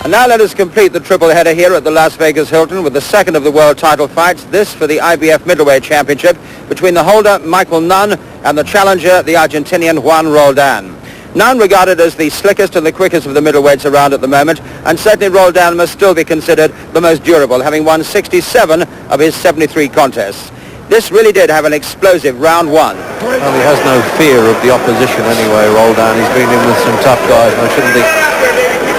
And now let us complete the triple header here at the Las Vegas Hilton with the second of the world title fights, this for the IBF Middleweight Championship between the holder Michael Nunn and the challenger, the Argentinian Juan Roldan. Nunn regarded as the slickest and the quickest of the middleweights around at the moment, and certainly Roldan must still be considered the most durable, having won 67 of his 73 contests. This really did have an explosive round one. Well, he has no fear of the opposition anyway, Roldan. He's been in with some tough guys, and I shouldn't think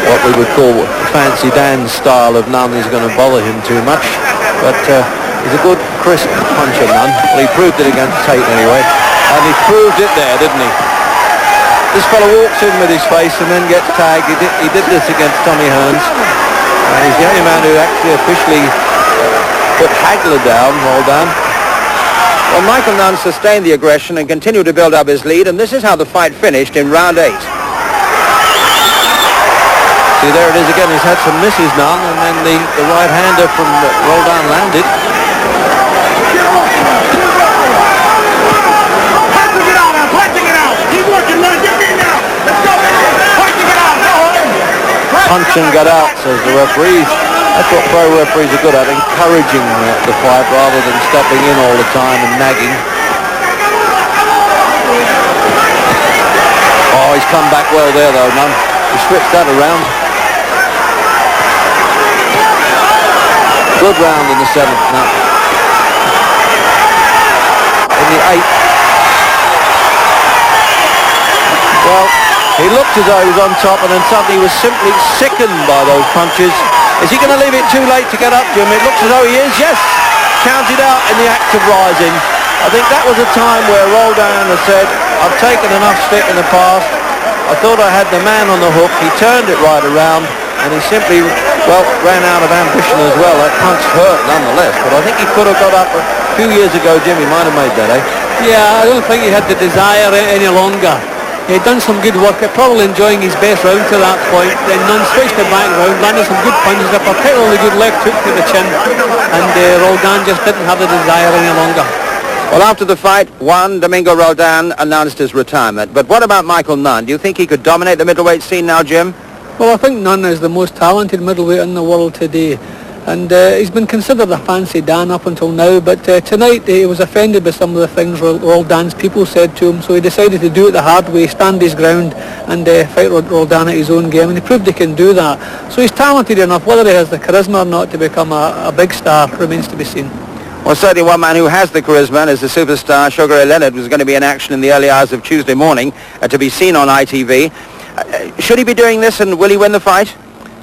what we would call Fancy Dan's style of Nunn is going to bother him too much. But he's a good, crisp puncher, Nunn. Well, he proved it against Tate anyway. And he proved it there, didn't he? This fellow walks in with his face and then gets tagged. He did this against Tommy Hearns. And he's the only man who actually officially put Hagler down, Roldan. Well, Michael Nunn sustained the aggression and continued to build up his lead, and this is how the fight finished in round 8. See, there it is again. He's had some misses, Nunn, and then the right-hander from Roldan landed. Punch and get out, says the referee. That's what pro referees are good at, encouraging the fight rather than stepping in all the time and nagging. Oh, he's come back well there though, Nunn. He switched that around. Good round in the 7th now. In the 8th. Well, he looked as though he was on top, and then suddenly he was simply sickened by those punches. Is he going to leave it too late to get up, Jim? It looks as though he is. Yes, counted out in the act of rising. I think that was a time where Roldan has said, I've taken enough stick in the past. I thought I had the man on the hook. He turned it right around, and he simply, well, ran out of ambition as well. That punch hurt nonetheless, but I think he could have got up a few years ago, Jim. He might have made that, eh? Yeah, I don't think he had the desire any longer. He'd done some good work, probably enjoying his best round to that point. Then Nunn switched the back round, landed some good punches, a particularly good left hook to the chin, and Roldan just didn't have the desire any longer. Well, after the fight, Juan Domingo Roldan announced his retirement. But what about Michael Nunn? Do you think he could dominate the middleweight scene now, Jim? Well, I think Nunn is the most talented middleweight in the world today. And he's been considered a fancy Dan up until now, but tonight he was offended by some of the things Roldan's people said to him, so he decided to do it the hard way, stand his ground and fight Roldan at his own game, and he proved he can do that. So he's talented enough. Whether he has the charisma or not to become a big star remains to be seen. Well, certainly one man who has the charisma and is the superstar, Sugar Ray Leonard, was going to be in action in the early hours of Tuesday morning to be seen on ITV. Should he be doing this, and will he win the fight?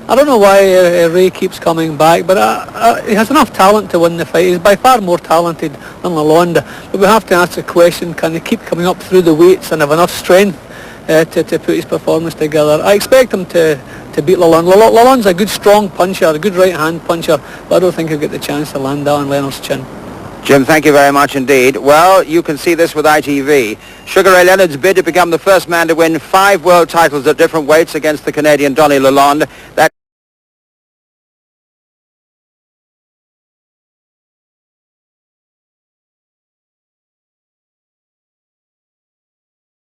I don't know why Ray keeps coming back, but he has enough talent to win the fight. He's by far more talented than Lalonde. But we have to ask the question, can he keep coming up through the weights and have enough strength to put his performance together? I expect him to beat Lalonde. Lalonde's a good strong puncher, a good right-hand puncher, but I don't think he'll get the chance to land that on Leonard's chin. Jim, thank you very much indeed. Well, you can see this with ITV. Sugar Ray Leonard's bid to become the first man to win 5 world titles at different weights against the Canadian Donny Lalonde. That